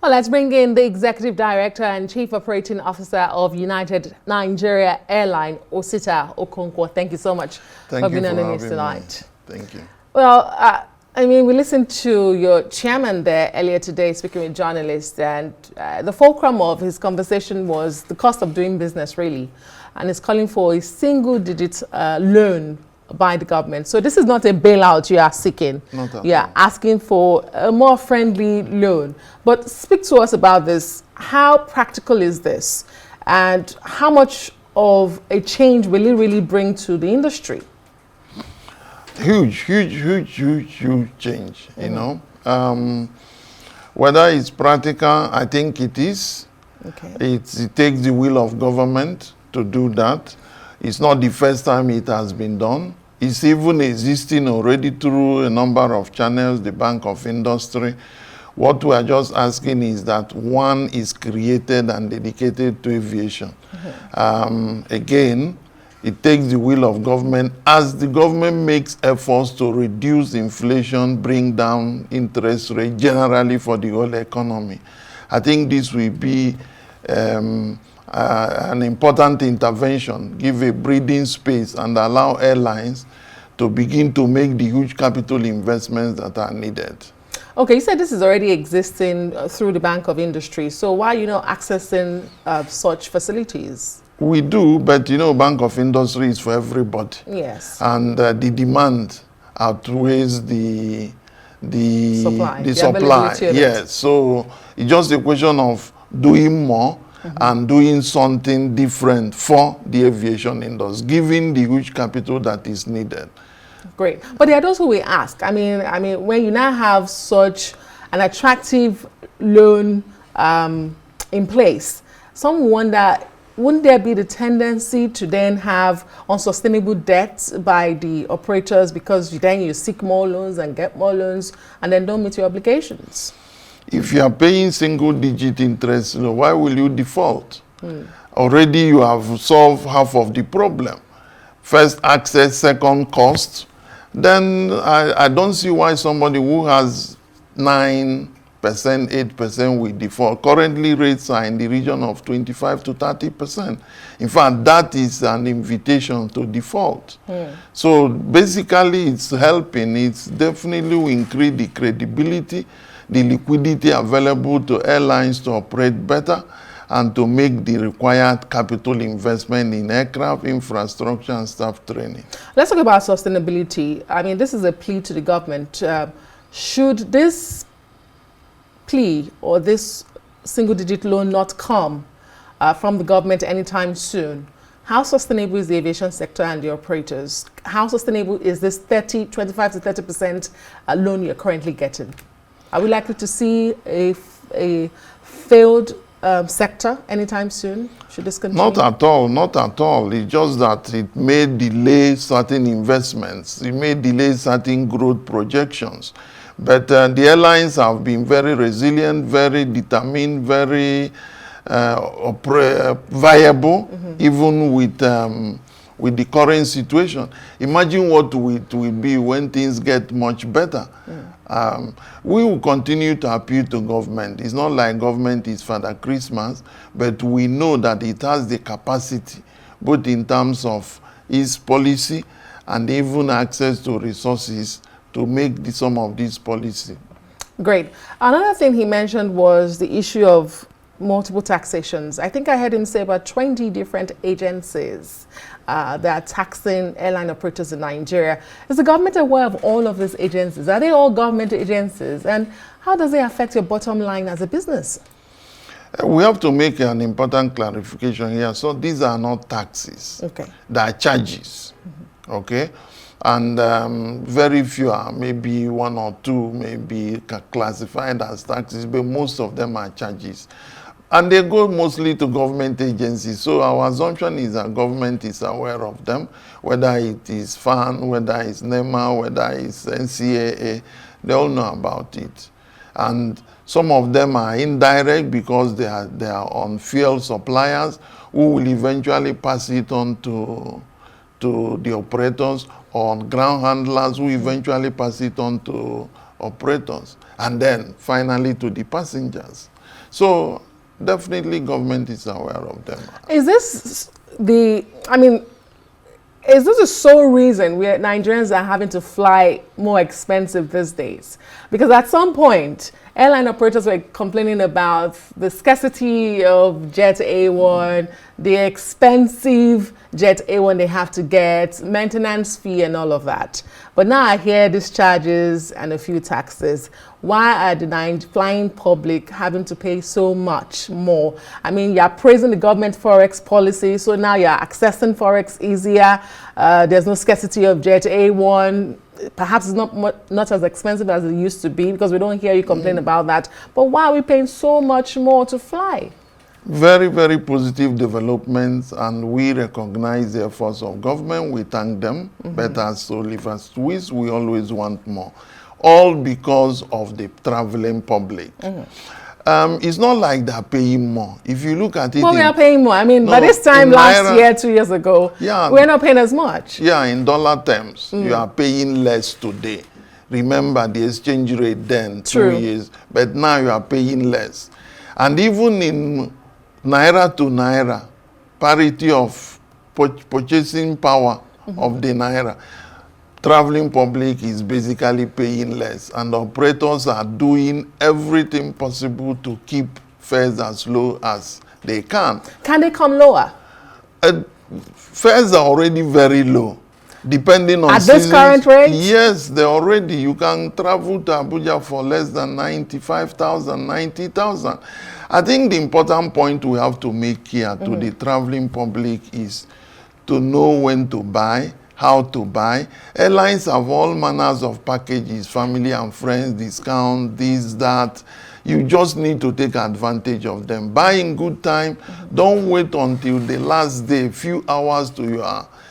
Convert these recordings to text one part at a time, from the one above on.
Well, let's bring in the Executive Director and Chief Operating Officer of United Nigeria Airline, Osita Okonkwo. Thank you so much for being on the news tonight. Thank you. Well, I mean, we listened to your chairman there earlier today speaking with journalists, and the fulcrum of his conversation was the cost of doing business, really. And he's calling for a single-digit loan by the government. So this is not a bailout you are seeking. Not at you are asking for a more friendly loan. But speak to us about this. How practical is this? And how much of a change will it really bring to the industry? Huge change, you know. Whether it's practical, I think it is. Okay. It takes the will of government to do that. It's not the first time it has been done. It's even existing already through a number of channels, the Bank of Industry. What we are just asking is that one is created and dedicated to aviation. Again, it takes the will of government as the government makes efforts to reduce inflation, bring down interest rate generally for the whole economy. I think this will be an important intervention, give a breathing space and allow airlines to begin to make the huge capital investments that are needed. Okay, you said this is already existing through the Bank of Industry. So why are you not accessing such facilities? We do, but you know, Bank of Industry is for everybody. Yes. And the demand outweighs the supply. Yes. So it's just a question of doing more and doing something different for the aviation industry, given the huge capital that is needed. Great. But there are those who will ask, I mean, when you now have such an attractive loan in place, some wonder, wouldn't there be the tendency to then have unsustainable debt by the operators because then you seek more loans and get more loans and then don't meet your obligations? If you are paying single-digit interest, you know, why will you default? Already you have solved half of the problem. First access, second cost. Then I don't see why somebody who has 9%, 8% will default. Currently rates are in the region of 25 to 30%. In fact, that is an invitation to default. So basically it's helping. It's definitely will increase the credibility, the liquidity available to airlines to operate better and to make the required capital investment in aircraft, infrastructure, and staff training. Let's talk about sustainability. I mean, this is a plea to the government. Should this plea or this single-digit loan not come from the government anytime soon, how sustainable is the aviation sector and the operators? How sustainable is this 25 to 30% loan you're currently getting? Are we likely to see a failed sector anytime soon? Should this continue? Not at all, not at all. It's just that it may delay certain investments. It may delay certain growth projections. But the airlines have been very resilient, very determined, very viable, even with the current situation. Imagine what it will be when things get much better. We will continue to appeal to government. It's not like government is Father Christmas, but we know that it has the capacity, both in terms of its policy and even access to resources to make some of these policy. Great. Another thing he mentioned was the issue of multiple taxations. I think I heard him say about 20 different agencies that are taxing airline operators in Nigeria. Is the government aware of all of these agencies? Are they all government agencies? And how does it affect your bottom line as a business? We have to make an important clarification here. So these are not taxes. Okay. They are charges. Okay? And very few are, maybe one or two may be classified as taxes, but most of them are charges. And they go mostly to government agencies. So our assumption is that government is aware of them, whether it is FAN, whether it's NEMA, whether it's NCAA, they all know about it. And some of them are indirect because they are on fuel suppliers who will eventually pass it on to the operators, or ground handlers who eventually pass it on to operators, and then finally to the passengers. So definitely government is aware of them. Is this is this the sole reason Nigerians are having to fly more expensive these days? Because at some point, airline operators were complaining about the scarcity of Jet A1, the expensive Jet A1 they have to get, maintenance fee and all of that. But now I hear these charges and a few taxes. Why are the flying public having to pay so much more? I mean, you're praising the government Forex policy, so now you're accessing Forex easier. There's no scarcity of Jet A1. Perhaps it's not as expensive as it used to be, because we don't hear you complain about that. But why are we paying so much more to fly? Very, very positive developments, and we recognize the efforts of government. We thank them. But as Oliver Swiss, we always want more. All because of the traveling public. It's not like they're paying more. If you look at it... Well, we are paying more. I mean, by this time last year, 2 years ago, we're not paying as much. Yeah, in dollar terms, you are paying less today. Remember the exchange rate then, 2 years, but now you are paying less. And even in naira to naira, parity of purchasing power of the naira, traveling public is basically paying less, and operators are doing everything possible to keep fares as low as they can. Can they come lower? Fares are already very low, depending on at this current rate. Yes, they already. You can travel to Abuja for less than 95,000, 90,000. I think the important point we have to make here to the traveling public is to know when to buy, how to buy. Airlines have all manners of packages, family and friends, discount, this, that. You just need to take advantage of them. Buy in good time. Don't wait until the last day, few hours to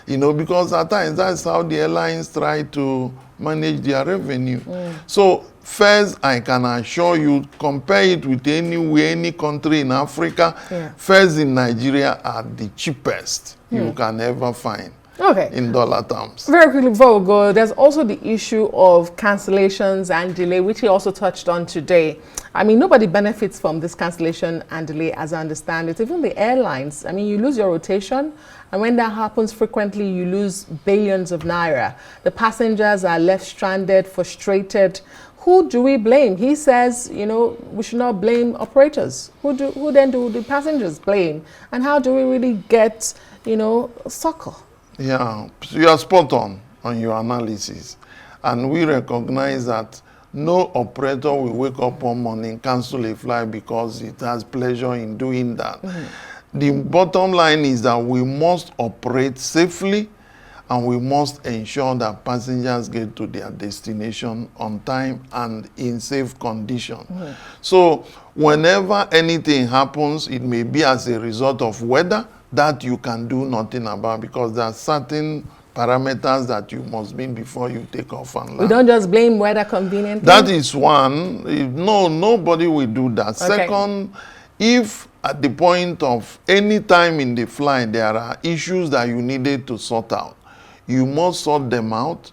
your, because at times that's how the airlines try to manage their revenue. So fares, I can assure you, compare it with any country in Africa, fares in Nigeria are the cheapest you can ever find. Okay. In dollar terms. Very quickly before we go, there's also the issue of cancellations and delay, which he also touched on today. I mean, nobody benefits from this cancellation and delay, as I understand it. Even the airlines, I mean, you lose your rotation, and when that happens frequently, you lose billions of naira. The passengers are left stranded, frustrated. Who do we blame? He says, we should not blame operators. Who then do the passengers blame? And how do we really get, succor? Yeah, so you are spot on your analysis. And we recognize that no operator will wake up one morning, cancel a flight because it has pleasure in doing that. The bottom line is that we must operate safely, and we must ensure that passengers get to their destination on time and in safe condition. So whenever anything happens, it may be as a result of weather that you can do nothing about, because there are certain parameters that you must meet before you take off and land. We don't just blame weather conveniently? That is one. No, nobody will do that. Okay. Second, if at the point of any time in the flight there are issues that you needed to sort out, you must sort them out,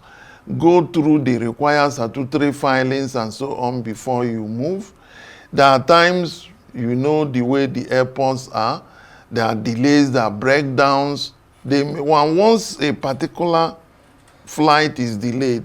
go through the required statutory filings and so on before you move. There are times, the way the airports are, there are delays, there are breakdowns. Once a particular flight is delayed,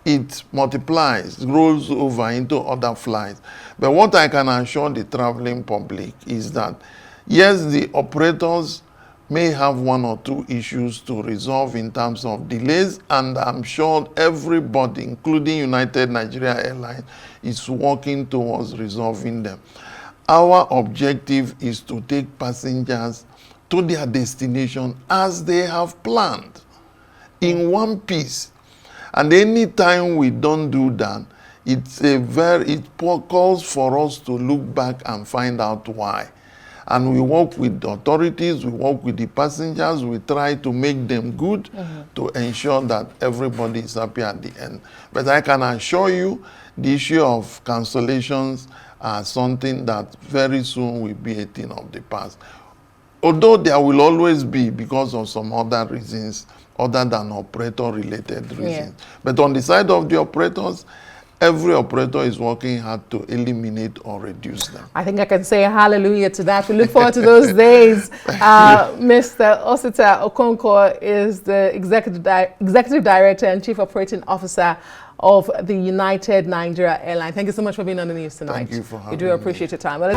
it multiplies, rolls over into other flights. But what I can assure the traveling public is that, yes, the operators may have one or two issues to resolve in terms of delays, and I'm sure everybody, including United Nigeria Airlines, is working towards resolving them. Our objective is to take passengers to their destination as they have planned, in one piece. And any time we don't do that, it calls for us to look back and find out why. And we work with the authorities, we work with the passengers, we try to make them good to ensure that everybody is happy at the end. But I can assure you, the issue of cancellations are something that very soon will be a thing of the past. Although there will always be, because of some other reasons, other than operator-related reasons. But on the side of the operators, every operator is working hard to eliminate or reduce them. I think I can say hallelujah to that. We look forward to those days. Mr. Osita Okonkwo is the Executive Director and Chief Operating Officer of the United Nigeria Airline. Thank you so much for being on the news tonight. Thank you for having me. We do appreciate your time. Well,